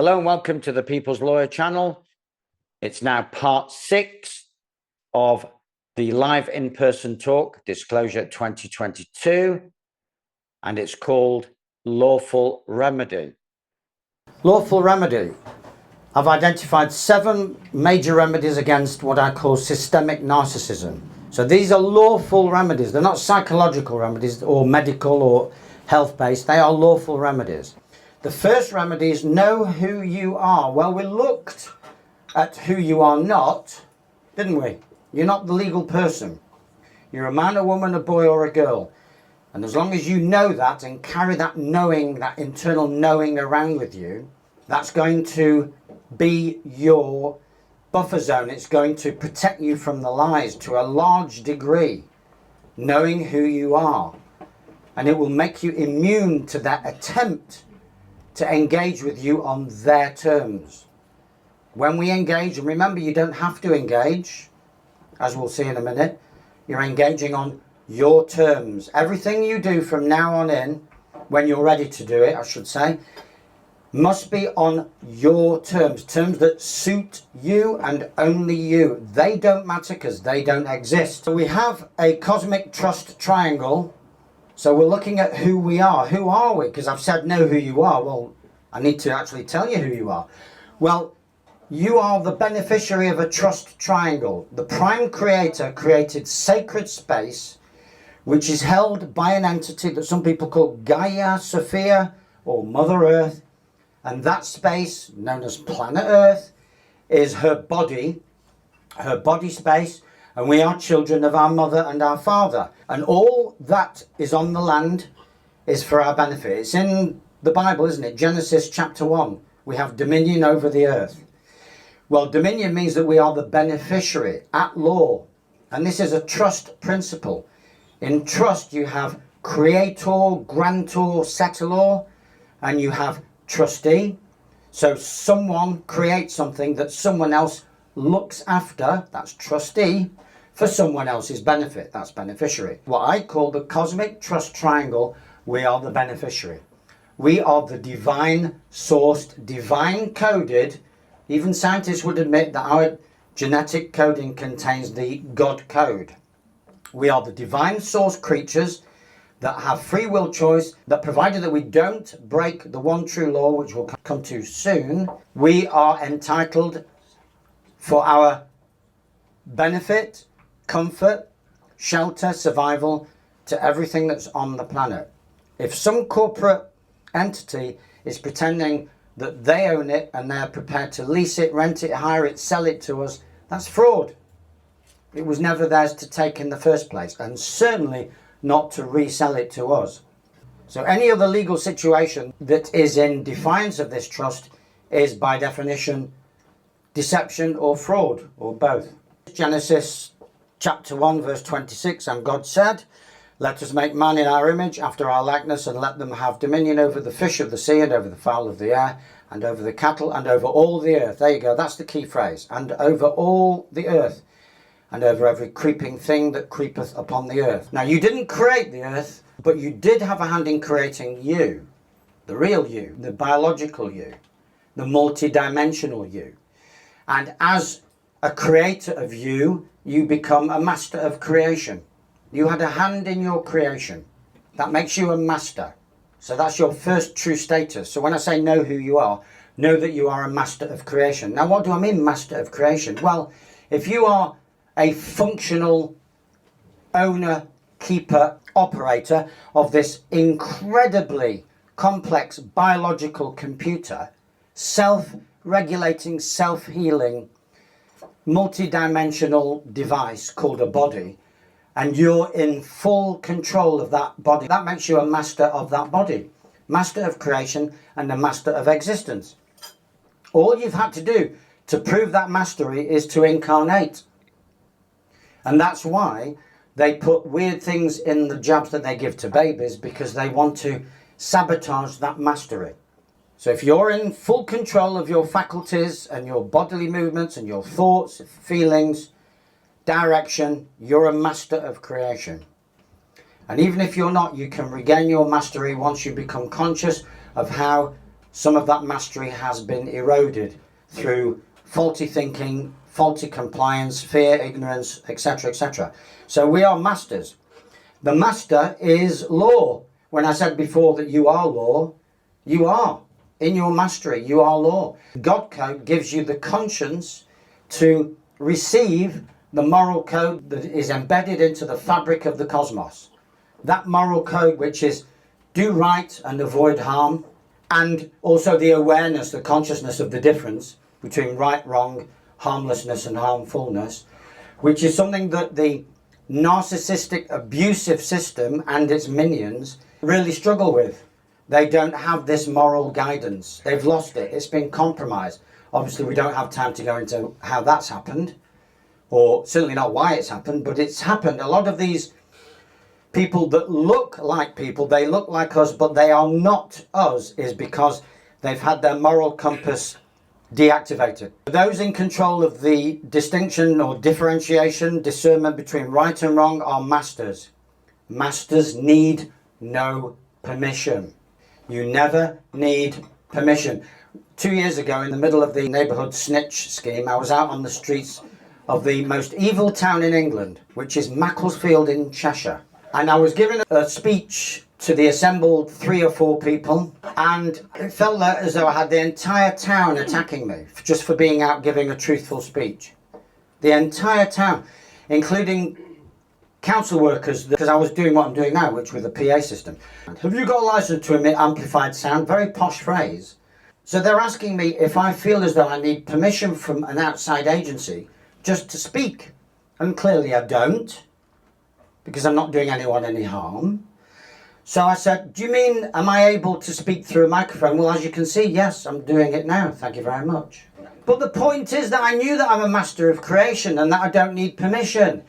Hello and welcome to the People's Lawyer channel. It's now part 6 of the live in-person talk, Disclosure 2022, and it's called Lawful Remedy. Lawful Remedy. I've identified 7 major remedies against what I call systemic narcissism. So these are lawful remedies. They're not psychological remedies or medical or health-based. They are lawful remedies. The first remedy is know who you are. Well, we looked at who you are not, didn't we? You're not the legal person. You're a man, a woman, a boy or a girl. And as long as you know that and carry that knowing, that internal knowing around with you, that's going to be your buffer zone. It's going to protect you from the lies to a large degree, knowing who you are. And it will make you immune to that attempt to engage with you on their terms. When we engage, and remember, you don't have to engage, as we'll see in a minute, you're engaging on your terms. Everything you do from now on in, when you're ready to do it, I should say, must be on your terms, terms that suit you and only you. They don't matter because they don't exist. So we have a cosmic trust triangle. So we're looking at who we are. Who are we? Because I've said know who you are. Well, I need to actually tell you who you are. Well, you are the beneficiary of a trust triangle. The prime creator created sacred space, which is held by an entity that some people call Gaia, Sophia, or Mother Earth. And that space, known as planet Earth, is her body space. And we are children of our mother and our father. And all that is on the land is for our benefit. It's in the Bible, isn't it? Genesis chapter 1. We have dominion over the earth. Well, dominion means that we are the beneficiary at law. And this is a trust principle. In trust, you have creator, grantor, settlor, and you have trustee. So someone creates something that someone else looks after, that's trustee, for someone else's benefit, that's beneficiary. What I call the cosmic trust triangle, we are the beneficiary. We are the divine sourced, divine coded. Even scientists would admit that our genetic coding contains the God code. We are the divine source creatures that have free will choice, that provided that we don't break the one true law, which we'll come to soon, we are entitled for our benefit, comfort, shelter, survival to everything that's on the planet. If some corporate entity is pretending that they own it and they're prepared to lease it, rent it, hire it, sell it to us, that's fraud. It was never theirs to take in the first place, and certainly not to resell it to us. So any other legal situation that is in defiance of this trust is by definition deception or fraud, or both. Genesis chapter 1 verse 26, and God said, let us make man in our image, after our likeness, and let them have dominion over the fish of the sea, and over the fowl of the air, and over the cattle, and over all the earth. There you go, that's the key phrase. And over all the earth, and over every creeping thing that creepeth upon the earth. Now, you didn't create the earth, but you did have a hand in creating you, the real you, the biological you, the multi-dimensional you. And as a creator of you, you become a master of creation. You had a hand in your creation. That makes you a master. So that's your first true status. So when I say know who you are, know that you are a master of creation. Now, what do I mean master of creation? Well, if you are a functional owner, keeper, operator of this incredibly complex biological computer, self-regulating, self-healing, multi-dimensional device called a body, and you're in full control of that body, that makes you a master of that body, master of creation and a master of existence. All you've had to do to prove that mastery is to incarnate. And that's why they put weird things in the jabs that they give to babies, because they want to sabotage that mastery. So if you're in full control of your faculties and your bodily movements and your thoughts, feelings, direction, you're a master of creation. And even if you're not, you can regain your mastery once you become conscious of how some of that mastery has been eroded through faulty thinking, faulty compliance, fear, ignorance, etc., etc. So we are masters. The master is law. When I said before that you are law, you are. In your mastery, you are law. God code gives you the conscience to receive the moral code that is embedded into the fabric of the cosmos. That moral code which is do right and avoid harm, and also the awareness, the consciousness of the difference between right, wrong, harmlessness and harmfulness, which is something that the narcissistic abusive system and its minions really struggle with. They don't have this moral guidance. They've lost it. It's been compromised. Obviously, we don't have time to go into how that's happened, or certainly not why it's happened, but it's happened. A lot of these people that look like people, they look like us, but they are not us, is because they've had their moral compass deactivated. Those in control of the distinction or differentiation, discernment between right and wrong are masters. Masters need no permission. You never need permission. 2 years ago, in the middle of the neighbourhood snitch scheme, I was out on the streets of the most evil town in England, which is Macclesfield in Cheshire. And I was giving a speech to the assembled 3 or 4 people, and it felt as though I had the entire town attacking me just for being out giving a truthful speech. The entire town, including council workers, because I was doing what I'm doing now, which with a PA system. Have you got a license to emit amplified sound? Very posh phrase. So they're asking me if I feel as though I need permission from an outside agency just to speak. And clearly I don't, because I'm not doing anyone any harm. So I said, do you mean, am I able to speak through a microphone? Well, as you can see, yes, I'm doing it now. Thank you very much. But the point is that I knew that I'm a master of creation and that I don't need permission.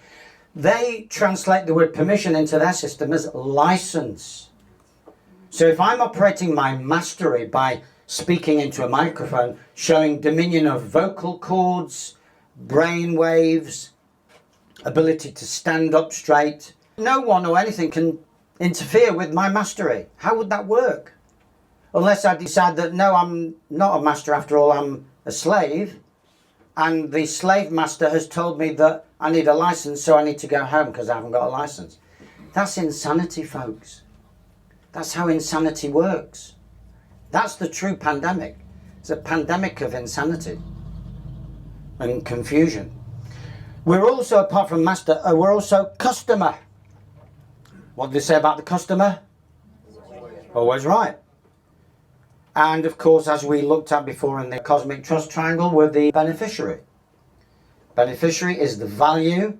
They translate the word permission into their system as license. So if I'm operating my mastery by speaking into a microphone, showing dominion of vocal cords, brain waves, ability to stand up straight, no one or anything can interfere with my mastery. How would that work? Unless I decide that no, I'm not a master after all, I'm a slave, and the slave master has told me that I need a license, so I need to go home because I haven't got a license. That's insanity, folks. That's how insanity works. That's the true pandemic. It's a pandemic of insanity and confusion. We're also, apart from master, we're also customer. What do they say about the customer? Always right. And of course, as we looked at before in the cosmic trust triangle, we're the beneficiary. Beneficiary is the value,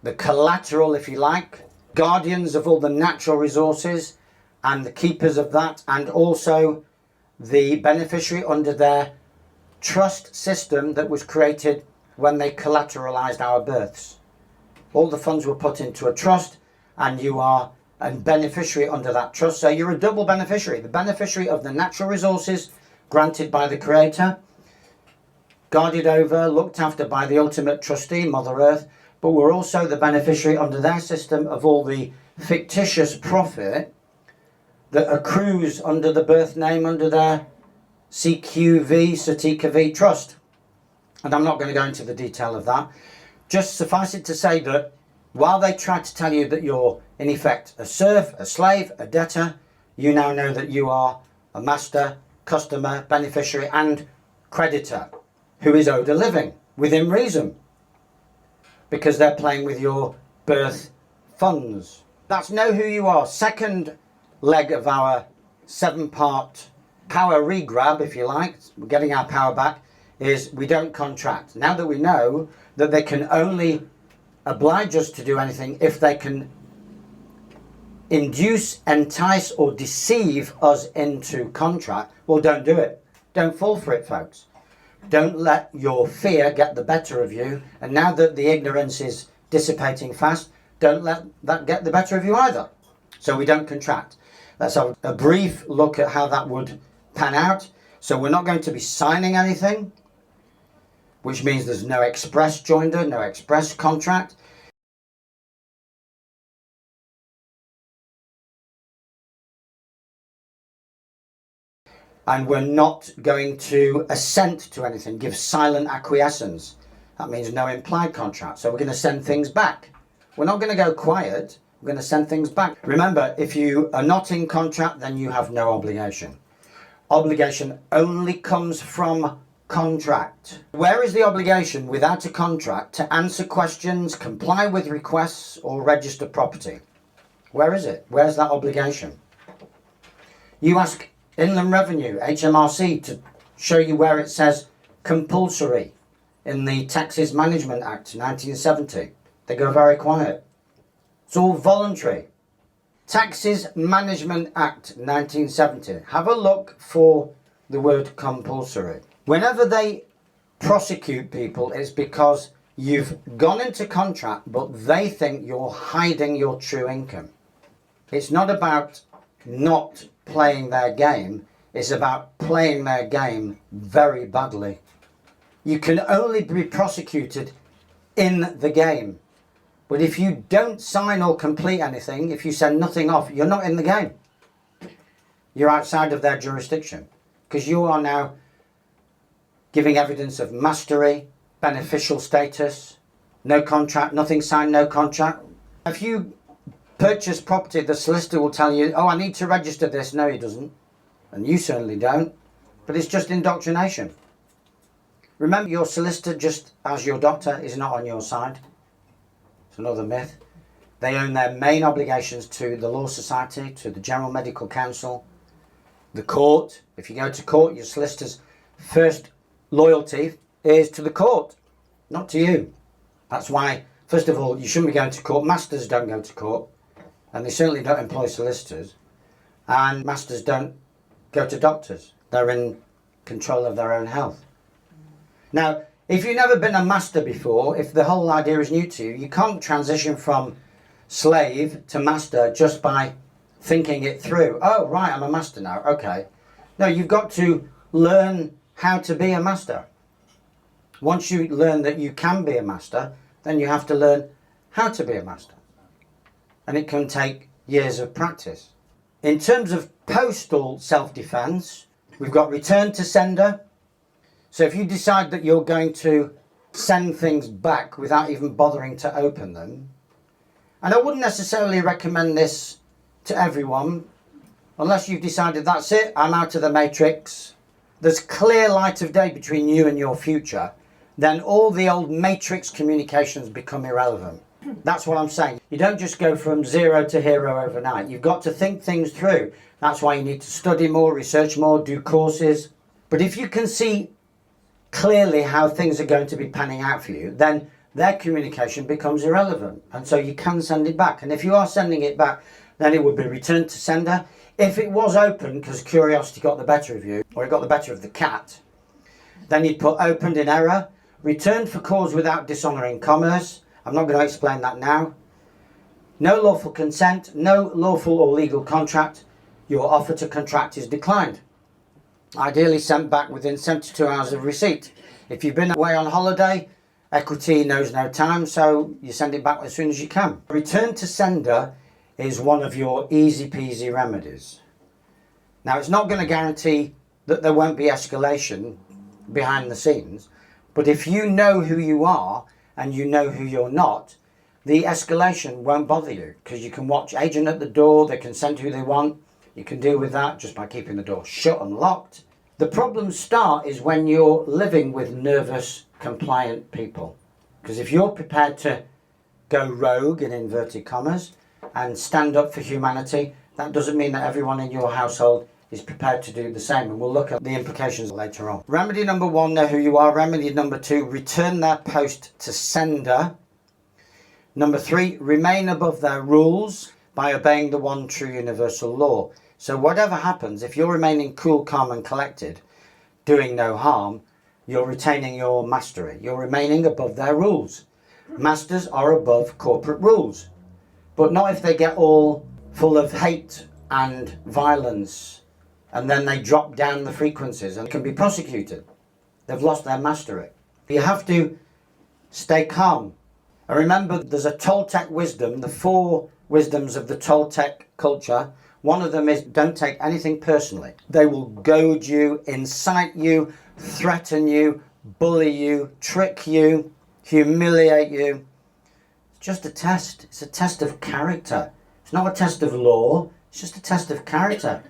the collateral, if you like, guardians of all the natural resources and the keepers of that, and also the beneficiary under their trust system that was created when they collateralized our births. All the funds were put into a trust, and you are a beneficiary under that trust. So you're a double beneficiary. The beneficiary of the natural resources granted by the Creator, guarded over, looked after by the ultimate trustee, Mother Earth, but we're also the beneficiary under their system of all the fictitious profit that accrues under the birth name, under their CQV, Satika V trust. And I'm not going to go into the detail of that. Just suffice it to say that while they try to tell you that you're in effect a serf, a slave, a debtor, you now know that you are a master, customer, beneficiary and creditor who is owed a living within reason, because they're playing with your birth funds. That's know who you are. Second leg of our 7-part power regrab, if you like, we're getting our power back, is we don't contract. Now that we know that they can only oblige us to do anything if they can induce, entice or deceive us into contract, well, don't do it. Don't fall for it, folks. Don't let your fear get the better of you. And now that the ignorance is dissipating fast, don't let that get the better of you either. So we don't contract. Let's have a brief look at how that would pan out. So we're not going to be signing anything, which means there's no express joinder, no express contract. and we're not going to assent to anything, give silent acquiescence. That means no implied contract. So we're going to send things back. We're not going to go quiet. We're going to send things back. Remember, if you are not in contract, then you have no obligation. Obligation only comes from contract. Where is the obligation without a contract to answer questions, comply with requests, or register property? Where is it? Where's that obligation? You ask Inland Revenue, HMRC, to show you where it says compulsory in the Taxes Management Act 1970. They go very quiet. It's all voluntary. Taxes Management Act 1970. Have a look for the word compulsory. Whenever they prosecute people, it's because you've gone into contract, but they think you're hiding your true income. It's not about not playing their game, it's about playing their game very badly. You can only be prosecuted in the game. But if you don't sign or complete anything, if you send nothing off, you're not in the game. You're outside of their jurisdiction, because you are now giving evidence of mastery, beneficial status, no contract, nothing signed, no contract. If you purchase property, the solicitor will tell you, oh, I need to register this. No, he doesn't. And you certainly don't. But it's just indoctrination. Remember, your solicitor, just as your doctor, is not on your side. It's another myth. They own their main obligations to the Law Society, to the General Medical Council, the court. If you go to court, your solicitor's first loyalty is to the court, not to you. That's why, first of all, you shouldn't be going to court. Masters don't go to court, and they certainly don't employ solicitors. And masters don't go to doctors. They're in control of their own health. Now, if you've never been a master before, if the whole idea is new to you, you can't transition from slave to master just by thinking it through. Oh, right, I'm a master now. Okay. No, you've got to learn how to be a master. Once you learn that you can be a master, then you have to learn how to be a master. And it can take years of practice. In terms of postal self-defense, we've got return to sender. So if you decide that you're going to send things back without even bothering to open them, and I wouldn't necessarily recommend this to everyone, unless you've decided that's it, I'm out of the matrix, there's clear light of day between you and your future, then all the old matrix communications become irrelevant. That's what I'm saying. You don't just go from zero to hero overnight. You've got to think things through. That's why you need to study more, research more, do courses. But if you can see clearly how things are going to be panning out for you, then their communication becomes irrelevant. And so you can send it back. And if you are sending it back, then it would be returned to sender. If it was open because curiosity got the better of you, or it got the better of the cat, then you'd put opened in error, returned for cause without dishonouring commerce. I'm not going to explain that now. No lawful consent, no lawful or legal contract. Your offer to contract is declined. Ideally sent back within 72 hours of receipt. If you've been away on holiday, equity knows no time, so you send it back as soon as you can. Return to sender is one of your easy peasy remedies. Now, it's not going to guarantee that there won't be escalation behind the scenes, but if you know who you are and you know who you're not, the escalation won't bother you, because you can watch agent at the door, they can send who they want. You can deal with that just by keeping the door shut and locked. The problems start is when you're living with nervous, compliant people. Because if you're prepared to go rogue, in inverted commas, and stand up for humanity, that doesn't mean that everyone in your household is prepared to do the same. And we'll look at the implications later on. Remedy number 1, know who you are. Remedy number 2, return their post to sender. Number 3, remain above their rules by obeying the one true universal law. So whatever happens, if you're remaining cool, calm and collected, doing no harm, you're retaining your mastery. You're remaining above their rules. Masters are above corporate rules, but not if they get all full of hate and violence and then they drop down the frequencies and can be prosecuted. They've lost their mastery. You have to stay calm. And remember, there's a Toltec wisdom, the 4 wisdoms of the Toltec culture. One of them is don't take anything personally. They will goad you, incite you, threaten you, bully you, trick you, humiliate you. It's just a test. It's a test of character. It's not a test of law. It's just a test of character.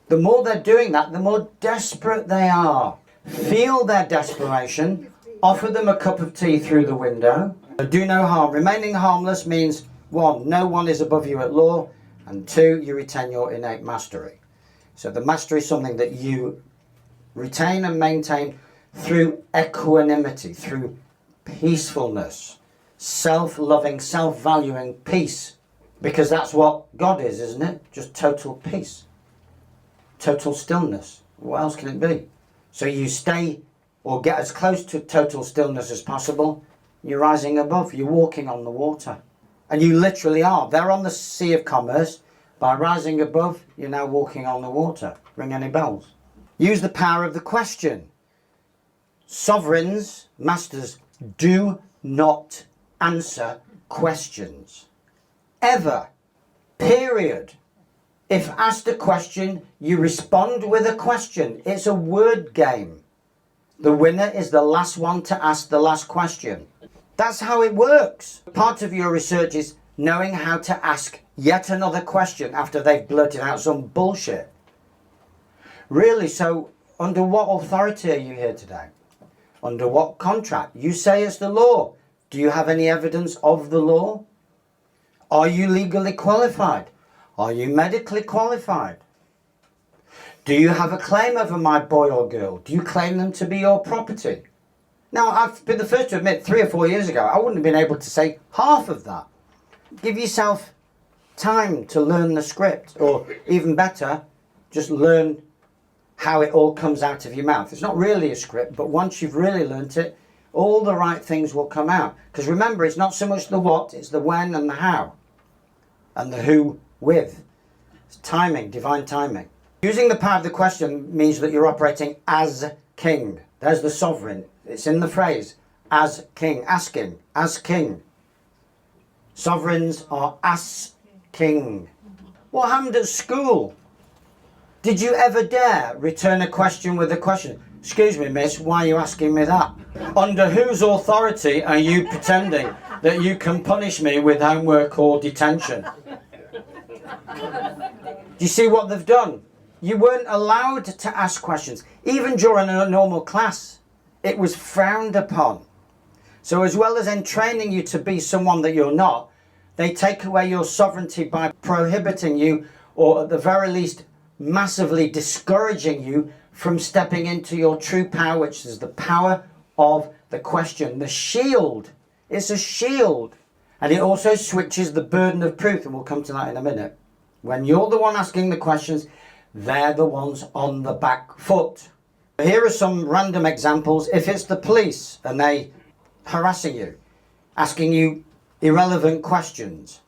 The more they're doing that, the more desperate they are. Feel their desperation. Offer them a cup of tea through the window. Do no harm. Remaining harmless means, 1, no one is above you at law, and 2, you retain your innate mastery. So the mastery is something that you retain and maintain through equanimity, through peacefulness, self-loving, self-valuing peace. Because that's what God is, isn't it? Just total peace. Total stillness. What else can it be? So you stay or get as close to total stillness as possible. You're rising above. You're walking on the water. And you literally are. They're on the sea of commerce. By rising above, you're now walking on the water. Ring any bells? Use the power of the question. Sovereigns, masters, do not answer questions. Ever. Period. If asked a question, you respond with a question. It's a word game. The winner is the last one to ask the last question. That's how it works. Part of your research is knowing how to ask yet another question after they've blurted out some bullshit. Really, so under what authority are you here today? Under what contract? You say it's the law. Do you have any evidence of the law? Are you legally qualified? Are you medically qualified? Do you have a claim over my boy or girl? Do you claim them to be your property? Now, I've been the first to admit 3 or 4 years ago, I wouldn't have been able to say half of that. Give yourself time to learn the script, or even better, just learn how it all comes out of your mouth. It's not really a script, but once you've really learnt it, all the right things will come out. Because remember, it's not so much the what, it's the when and the how. And the who with. It's timing, divine timing. Using the power of the question means that you're operating as king. There's the sovereign. It's in the phrase, as king, asking, as king. Sovereigns are asking. What happened at school? Did you ever dare return a question with a question? Excuse me, miss, why are you asking me that? Under whose authority are you pretending that you can punish me with homework or detention? Do you see what they've done? You weren't allowed to ask questions. Even during a normal class, it was frowned upon. So as well as entraining you to be someone that you're not, they take away your sovereignty by prohibiting you, or at the very least, massively discouraging you from stepping into your true power, which is the power of the question. The shield. It's a shield. And it also switches the burden of proof, and we'll come to that in a minute. When you're the one asking the questions, they're the ones on the back foot. Here are some random examples. If it's the police and they harassing you, asking you irrelevant questions,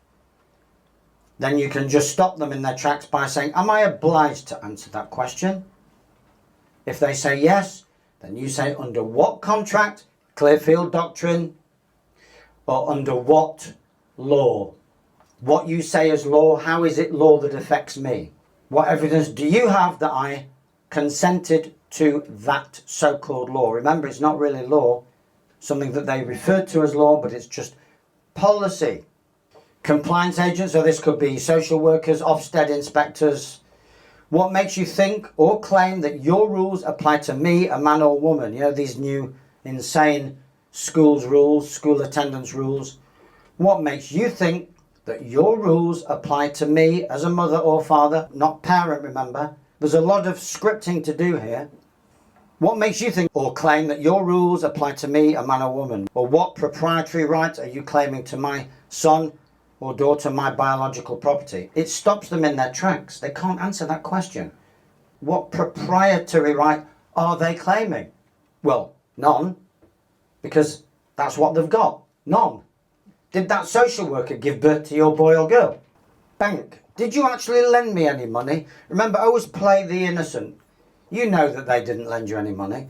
then you can just stop them in their tracks by saying, am I obliged to answer that question? If they say yes, then you say, under what contract, Clearfield Doctrine, or under what law? What you say is law, how is it law that affects me? What evidence do you have that I consented to that so-called law? Remember, it's not really law, something that they refer to as law, but it's just policy. Compliance agents, so this could be social workers, Ofsted inspectors. What makes you think or claim that your rules apply to me, a man or woman? You know, these new insane schools rules, school attendance rules. What makes you think that your rules apply to me as a mother or father, not parent, remember? There's a lot of scripting to do here. What makes you think or claim that your rules apply to me, a man or woman? Or what proprietary rights are you claiming to my son or daughter, my biological property? It stops them in their tracks. They can't answer that question. What proprietary right are they claiming? Well, none, because that's what they've got. None. Did that social worker give birth to your boy or girl? Bank. Did you actually lend me any money? Remember, always play the innocent. You know that they didn't lend you any money,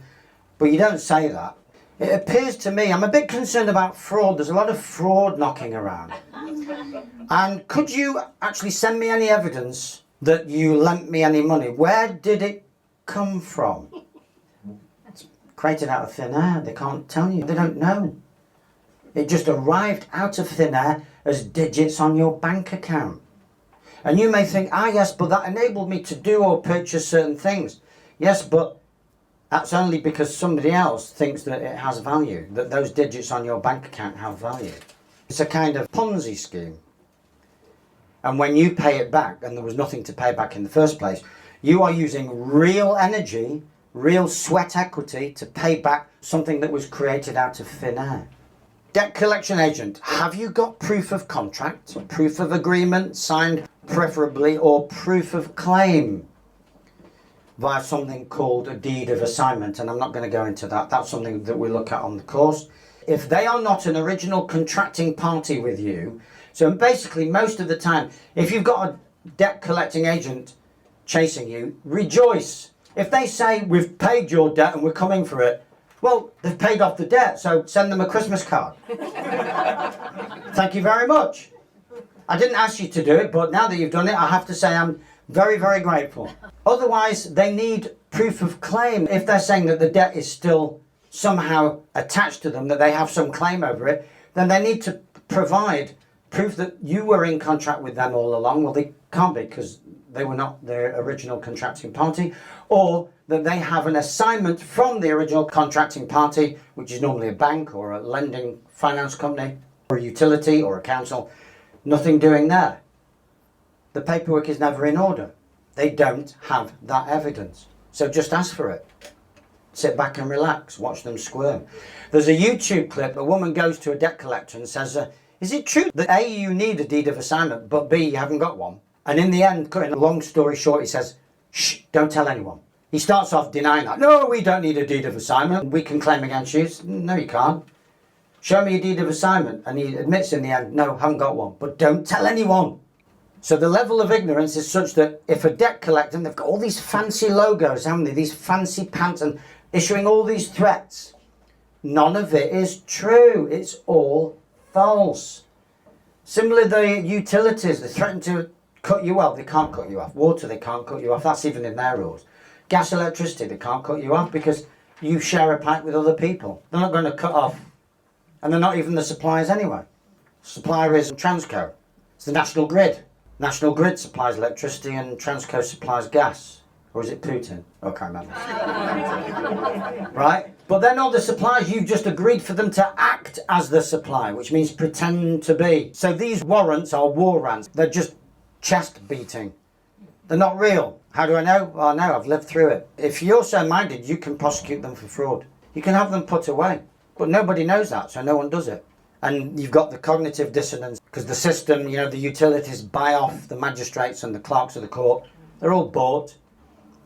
but you don't say that. It appears to me, I'm a bit concerned about fraud. There's a lot of fraud knocking around. And could you actually send me any evidence that you lent me any money. Where did it come from? It's created out of thin air. They can't tell you. They don't know. It just arrived out of thin air as digits on your bank account. And you may think, yes, but that enabled me to do or purchase certain things. Yes, but that's only because somebody else thinks that it has value, that those digits on your bank account have value. It's a kind of Ponzi scheme. And when you pay it back, and there was nothing to pay back in the first place, you are using real energy, real sweat equity to pay back something that was created out of thin air. Debt collection agent, have you got proof of contract, proof of agreement signed preferably, or proof of claim via something called a deed of assignment? And I'm not going to go into that. That's something that we look at on the course. If they are not an original contracting party with you, so basically most of the time, if you've got a debt collecting agent chasing you, rejoice. If they say, we've paid your debt and we're coming for it, well, they've paid off the debt, so send them a Christmas card. Thank you very much. I didn't ask you to do it, but now that you've done it, I have to say I'm very, very grateful. Otherwise, they need proof of claim. If they're saying that the debt is still somehow attached to them, that they have some claim over it, then they need to provide proof that you were in contract with them all along. Well, they can't be because they were not the original contracting party, or that they have an assignment from the original contracting party, which is normally a bank or a lending finance company or a utility or a council. Nothing doing there. The paperwork is never in order. They don't have that evidence. So just ask for it. Sit back and relax. Watch them squirm. There's a YouTube clip. A woman goes to a debt collector and says, is it true that A, you need a deed of assignment, but B, you haven't got one? And in the end, cutting a long story short, he says, shh, don't tell anyone. He starts off denying that. No, we don't need a deed of assignment. We can claim against you. No, you can't. Show me a deed of assignment. And he admits in the end, no, haven't got one. But don't tell anyone. So the level of ignorance is such that if a debt collector, and they've got all these fancy logos, haven't they? These fancy pants and issuing all these threats. None of it is true. It's all false. Similarly, the utilities, they threaten to cut you off. They can't cut you off. Water, they can't cut you off. That's even in their rules. Gas, electricity, they can't cut you off because you share a pipe with other people. They're not going to cut off. And they're not even the suppliers anyway. Supplier is Transco. It's the National Grid. National Grid supplies electricity and Transco supplies gas. Or is it Putin? Oh, I can't remember. Right? But they're not the suppliers. You've just agreed for them to act as the supplier, which means pretend to be. So these warrants are war rants. They're just chest beating. They're not real. How do I know? Well, I know. I've lived through it. If you're so minded, you can prosecute them for fraud. You can have them put away. But nobody knows that, so no one does it. And you've got the cognitive dissonance because the system, the utilities buy off the magistrates and the clerks of the court. They're all bought.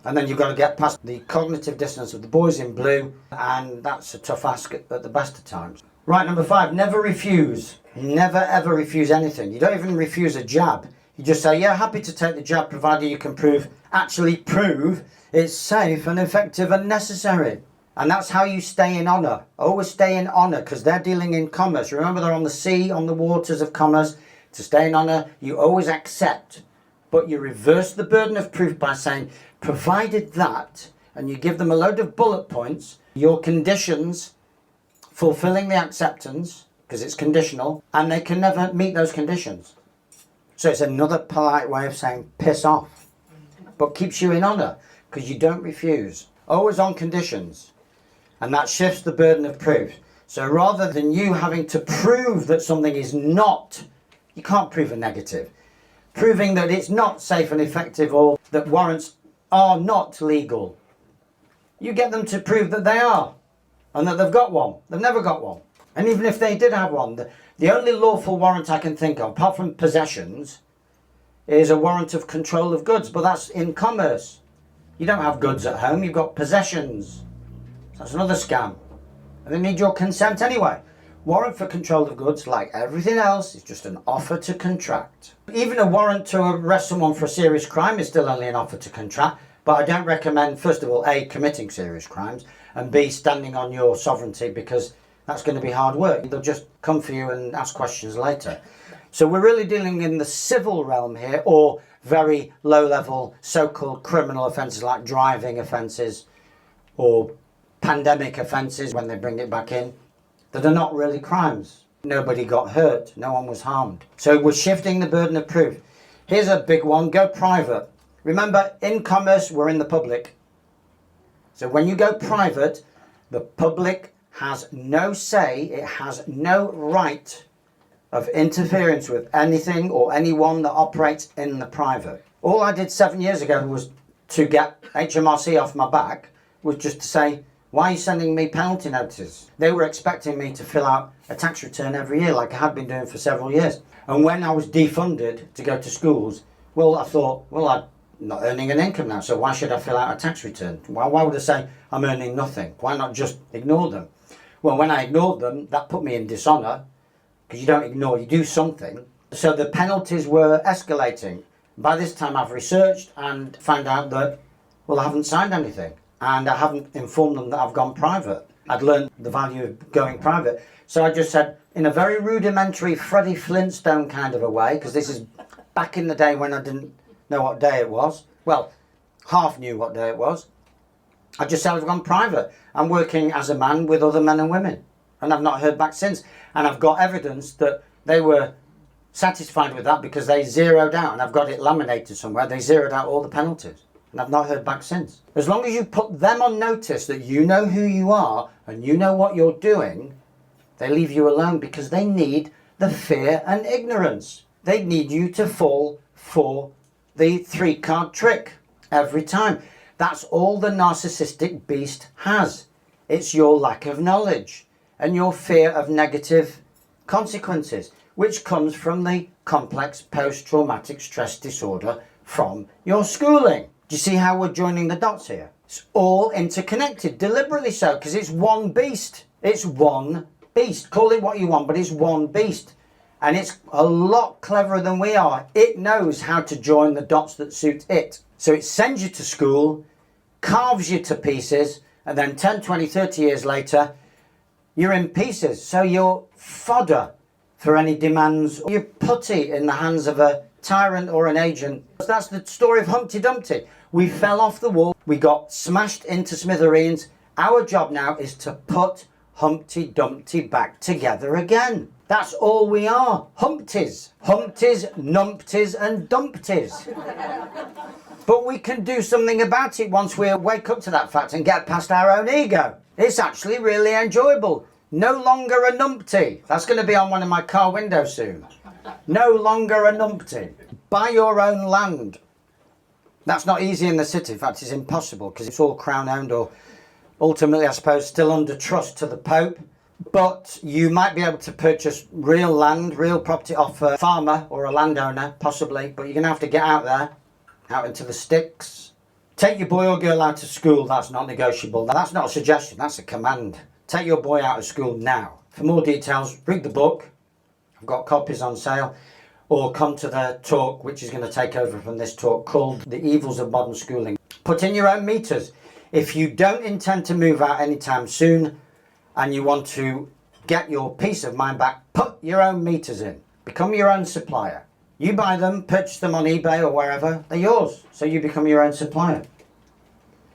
And then you've got to get past the cognitive dissonance of the boys in blue, and that's a tough ask at the best of times. Right, number 5, never refuse. Never ever refuse anything. You don't even refuse a jab. You just say, yeah, happy to take the jab provided you can prove it's safe and effective and necessary. And that's how you stay in honour. Always stay in honour because they're dealing in commerce. Remember, they're on the sea, on the waters of commerce. To stay in honour, you always accept. But you reverse the burden of proof by saying, provided that, and you give them a load of bullet points, your conditions fulfilling the acceptance, because it's conditional, and they can never meet those conditions. So it's another polite way of saying piss off, but keeps you in honour because you don't refuse. Always on conditions. And that shifts the burden of proof. So rather than you having to prove that something is not, you can't prove a negative. Proving that it's not safe and effective or that warrants are not legal. You get them to prove that they are and that they've got one. They've never got one. And even if they did have one, the only lawful warrant I can think of, apart from possessions, is a warrant of control of goods. But that's in commerce. You don't have goods at home, you've got possessions. That's another scam. And they need your consent anyway. Warrant for control of goods, like everything else, is just an offer to contract. Even a warrant to arrest someone for a serious crime is still only an offer to contract. But I don't recommend, first of all, A, committing serious crimes, and B, standing on your sovereignty, because that's going to be hard work. They'll just come for you and ask questions later. So we're really dealing in the civil realm here, or very low-level so-called criminal offences like driving offences or pandemic offences when they bring it back in, that are not really crimes. Nobody got hurt, no one was harmed. So we're shifting the burden of proof. Here's a big one, go private. Remember, in commerce, we're in the public. So when you go private, the public has no say, it has no right of interference with anything or anyone that operates in the private. All I did 7 years ago was to get HMRC off my back, was just to say, why are you sending me penalty notices? They were expecting me to fill out a tax return every year like I had been doing for several years. And when I was defunded to go to schools, well, I thought, well, I'm not earning an income now, so why should I fill out a tax return? Why would I say I'm earning nothing? Why not just ignore them? Well, when I ignored them, that put me in dishonour, because you don't ignore, you do something. So the penalties were escalating. By this time I've researched and found out that, well, I haven't signed anything and I haven't informed them that I've gone private. I'd learned the value of going private. So I just said, in a very rudimentary Freddie Flintstone kind of a way, because this is back in the day when I didn't know what day it was. Well, half knew what day it was. I just said I've gone private. I'm working as a man with other men and women. And I've not heard back since. And I've got evidence that they were satisfied with that because they zeroed out, and I've got it laminated somewhere, they zeroed out all the penalties. And I've not heard back since. As long as you put them on notice that you know who you are and you know what you're doing, they leave you alone because they need the fear and ignorance. They need you to fall for the 3-card trick every time. That's all the narcissistic beast has. It's your lack of knowledge and your fear of negative consequences, which comes from the complex post-traumatic stress disorder from your schooling. Do you see how we're joining the dots here? It's all interconnected, deliberately so, because it's one beast. It's one beast. Call it what you want, but it's one beast. And it's a lot cleverer than we are. It knows how to join the dots that suit it. So it sends you to school, carves you to pieces, and then 10, 20, 30 years later, you're in pieces. So you're fodder for any demands. You're putty in the hands of a tyrant or an agent. That's the story of Humpty Dumpty. We fell off the wall. We got smashed into smithereens. Our job now is to put Humpty Dumpty back together again. That's all we are. Humpties. Humpties, numpties and dumpties. But we can do something about it once we wake up to that fact and get past our own ego. It's actually really enjoyable. No longer a numpty. That's going to be on one of my car windows soon. No longer a numpty. Buy your own land. That's not easy in the city. In fact, it's impossible because it's all crown owned, or ultimately, I suppose, still under trust to the Pope. But you might be able to purchase real land, real property off a farmer or a landowner, possibly. But you're going to have to get out there, out into the sticks. Take your boy or girl out of school. That's not negotiable. That's not a suggestion. That's a command. Take your boy out of school now. For more details, read the book. I've got copies on sale. Or come to the talk, which is going to take over from this talk, called The Evils of Modern Schooling. Put in your own meters. If you don't intend to move out anytime soon and you want to get your peace of mind back, put your own meters in. Become your own supplier. You buy them, purchase them on eBay or wherever, they're yours. So you become your own supplier.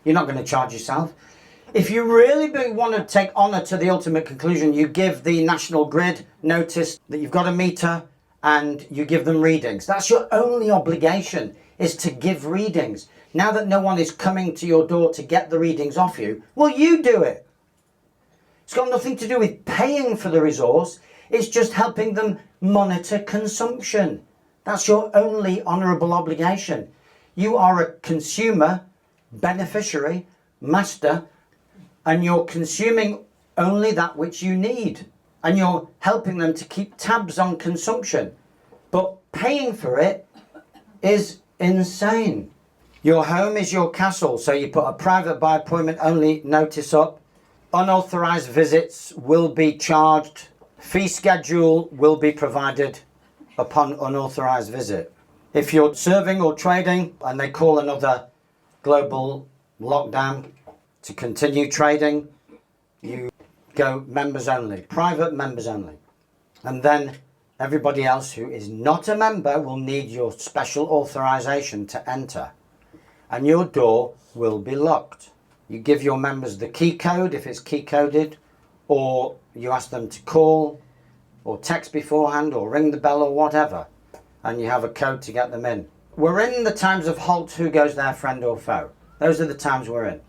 You're not going to charge yourself. If you really want to take honour to the ultimate conclusion, you give the National Grid notice that you've got a meter and you give them readings. That's your only obligation, is to give readings. Now that no one is coming to your door to get the readings off you, well, you do it. It's got nothing to do with paying for the resource. It's just helping them monitor consumption. That's your only honourable obligation. You are a consumer, beneficiary, master, and you're consuming only that which you need. And you're helping them to keep tabs on consumption. But paying for it is insane. Your home is your castle, so you put a private by appointment only notice up. Unauthorised visits will be charged. Fee schedule will be provided upon unauthorised visit. If you're serving or trading and they call another global lockdown to continue trading, you go members only, private members only. And then Everybody else who is not a member will need your special authorization to enter, and your door will be locked. You give your members the key code if it's key coded, or you ask them to call or text beforehand or ring the bell or whatever, and you have a code to get them in. We're in the times of halt, who goes there, friend or foe. Those are the times we're in.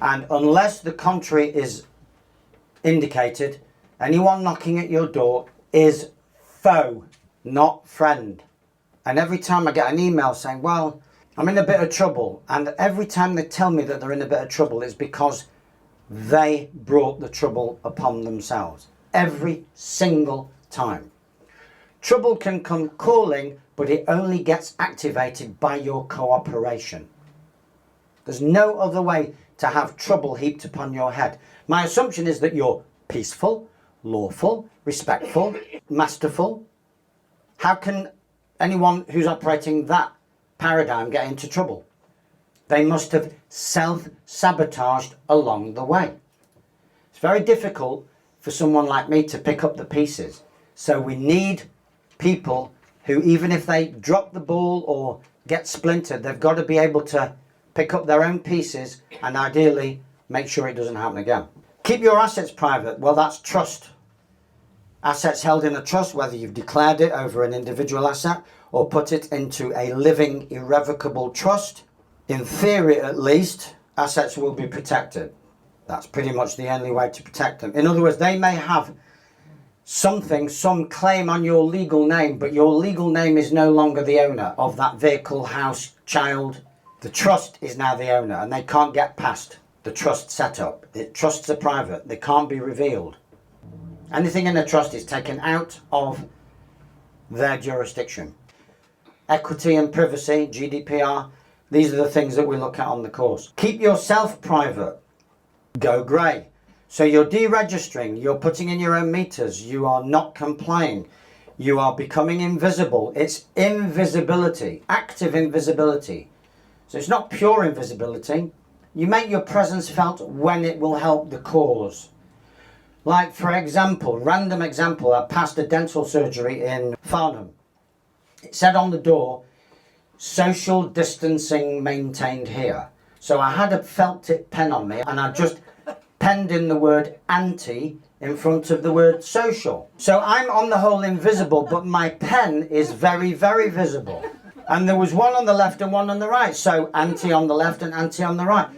And unless the contrary is indicated, anyone knocking at your door is foe, not friend. And every time I get an email saying, well, I'm in a bit of trouble, and every time they tell me that they're in a bit of trouble, it's because they brought the trouble upon themselves. Every single time. Trouble can come calling, but it only gets activated by your cooperation. There's no other way to have trouble heaped upon your head. My assumption is that you're peaceful, lawful, respectful, masterful. How can anyone who's operating that paradigm get into trouble? They must have self-sabotaged along the way. It's very difficult for someone like me to pick up the pieces. So we need people who, even if they drop the ball or get splintered, they've got to be able to pick up their own pieces and ideally make sure it doesn't happen again. Keep your assets private. Well, that's trust. Assets held in a trust, whether you've declared it over an individual asset or put it into a living, irrevocable trust, in theory at least, assets will be protected. That's pretty much the only way to protect them. In other words, they may have something, some claim on your legal name, but your legal name is no longer the owner of that vehicle, house, child. The trust is now the owner, and they can't get past the trust setup. Trusts are private. They can't be revealed. Anything in a trust is taken out of their jurisdiction. Equity and privacy, GDPR, these are the things that we look at on the course. Keep yourself private. Go grey. So you're deregistering, you're putting in your own meters, you are not complying, you are becoming invisible. It's invisibility, active invisibility. So it's not pure invisibility. You make your presence felt when it will help the cause. Like, for example, random example, I passed a dental surgery in Farnham. It said on the door, social distancing maintained here. So I had a felt tip pen on me and I just penned in the word anti in front of the word social. So I'm on the whole invisible, but my pen is very, very visible. And there was one on the left and one on the right. So anti on the left and anti on the right.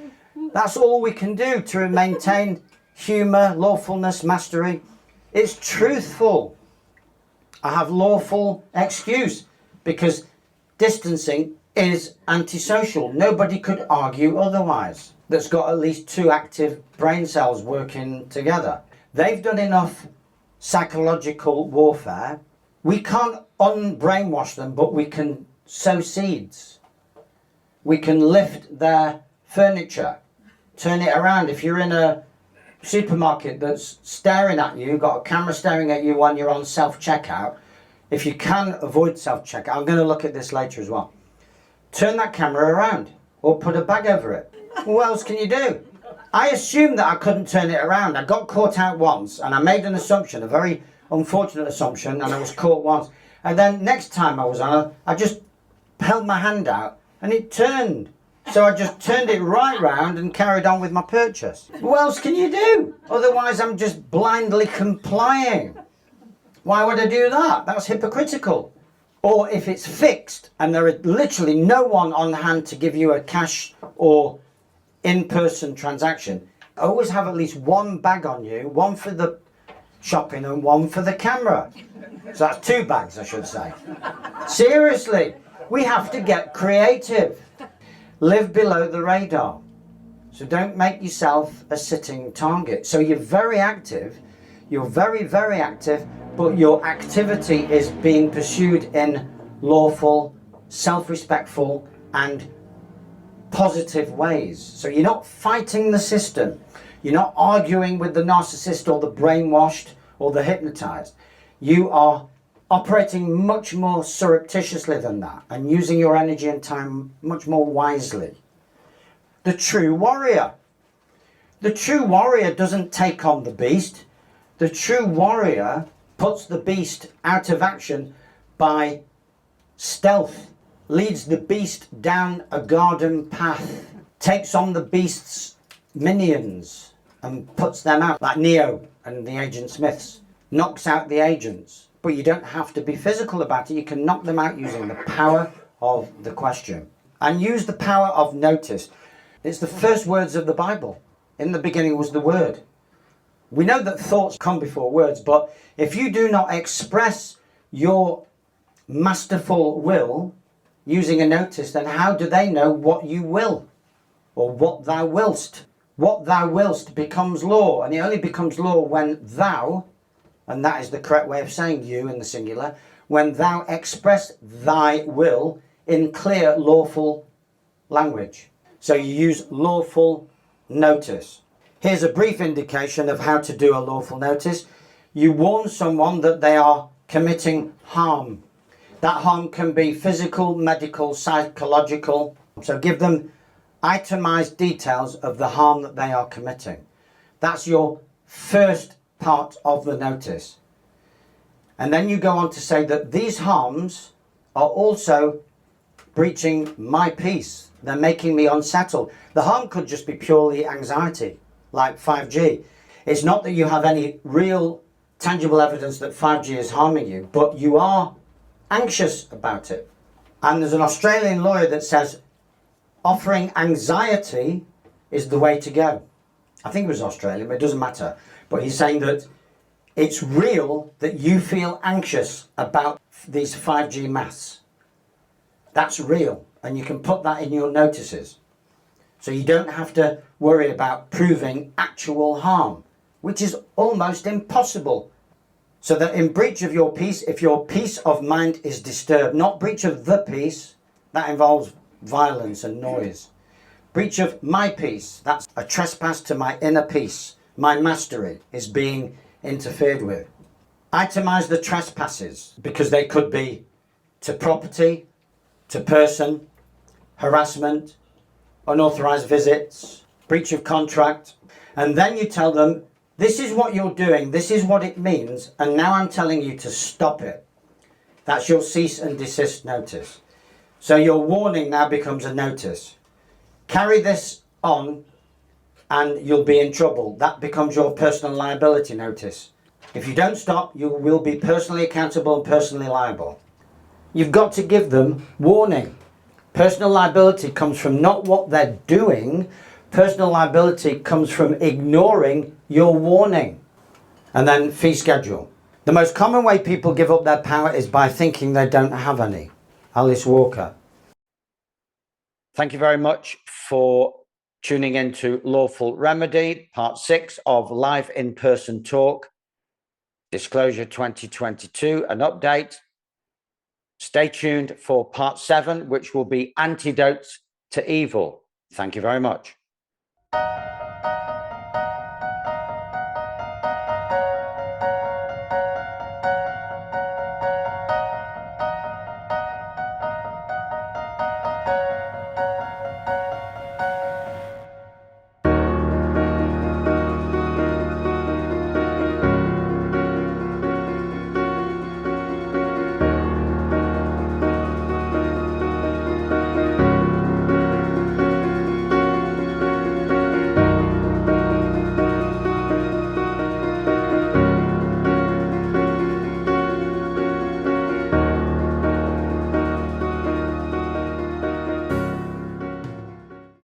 That's all we can do to maintain humour, lawfulness, mastery. It's truthful. I have lawful excuse because distancing is antisocial. Nobody could argue otherwise. That's got at least two active brain cells working together. They've done enough psychological warfare. We can't unbrainwash them, but we can sow seeds. We can lift their furniture, turn it around. If you're in a supermarket that's staring at you, got a camera staring at you when you're on self-checkout, if you can avoid self-checkout, I'm going to look at this later as well, turn that camera around or put a bag over it. What else can you do? I assumed that I couldn't turn it around. I got caught out once and I made an assumption, a very unfortunate assumption, and I was caught once. And then next time I was on, I just held my hand out and it turned. So I just turned it right round and carried on with my purchase. What else can you do? Otherwise I'm just blindly complying. Why would I do that? That's hypocritical. Or if it's fixed and there is literally no one on hand to give you a cash or in-person transaction, always have at least one bag on you, one for the shopping and one for the camera. So that's two bags, I should say. Seriously, we have to get creative. Live below the radar. So don't make yourself a sitting target. So you're very active, you're very, very active, but your activity is being pursued in lawful, self-respectful and positive ways. So you're not fighting the system. You're not arguing with the narcissist or the brainwashed or the hypnotized. You are operating much more surreptitiously than that and using your energy and time much more wisely. The true warrior. The true warrior doesn't take on the beast. The true warrior puts the beast out of action by stealth, leads the beast down a garden path, takes on the beast's minions and puts them out, like Neo and the Agent Smiths, knocks out the agents. But you don't have to be physical about it. You can knock them out using the power of the question. And use the power of notice. It's the first words of the Bible. In the beginning was the Word. We know that thoughts come before words, but if you do not express your masterful will using a notice, then how do they know what you will or what thou willst? What thou willst becomes law, and it only becomes law when thou, and that is the correct way of saying you in the singular, when thou express thy will in clear, lawful language. So you use lawful notice. Here's a brief indication of how to do a lawful notice. You warn someone that they are committing harm. That harm can be physical, medical, psychological. So give them itemized details of the harm that they are committing. That's your first part of the notice. And then you go on to say that these harms are also breaching my peace. They're making me unsettled. The harm could just be purely anxiety, like 5G. It's not that you have any real tangible evidence that 5G is harming you, but you are anxious about it. And there's an Australian lawyer that says offering anxiety is the way to go. I think it was Australian, but it doesn't matter. But he's saying that it's real that you feel anxious about these 5G masts. That's real, and you can put that in your notices. So you don't have to worry about proving actual harm, which is almost impossible. So that in breach of your peace, if your peace of mind is disturbed, not breach of the peace, that involves violence and noise. Breach of my peace, that's a trespass to my inner peace. My mastery is being interfered with. Itemize the trespasses, because they could be to property, to person, harassment, unauthorized visits, breach of contract. And then you tell them, this is what you're doing, this is what it means, and now I'm telling you to stop it. That's your cease and desist notice. So your warning now becomes a notice. Carry this on and you'll be in trouble. That becomes your personal liability notice. If you don't stop, you will be personally accountable and personally liable. You've got to give them warning. Personal liability comes from not what they're doing. Personal liability comes from ignoring your warning. And then fee schedule. The most common way people give up their power is by thinking they don't have any. Alice Walker. Thank you very much for tuning in to Lawful Remedy, part 6 of Live In-Person Talk, Disclosure 2022, an update. Stay tuned for part 7, which will be Antidotes to Evil. Thank you very much.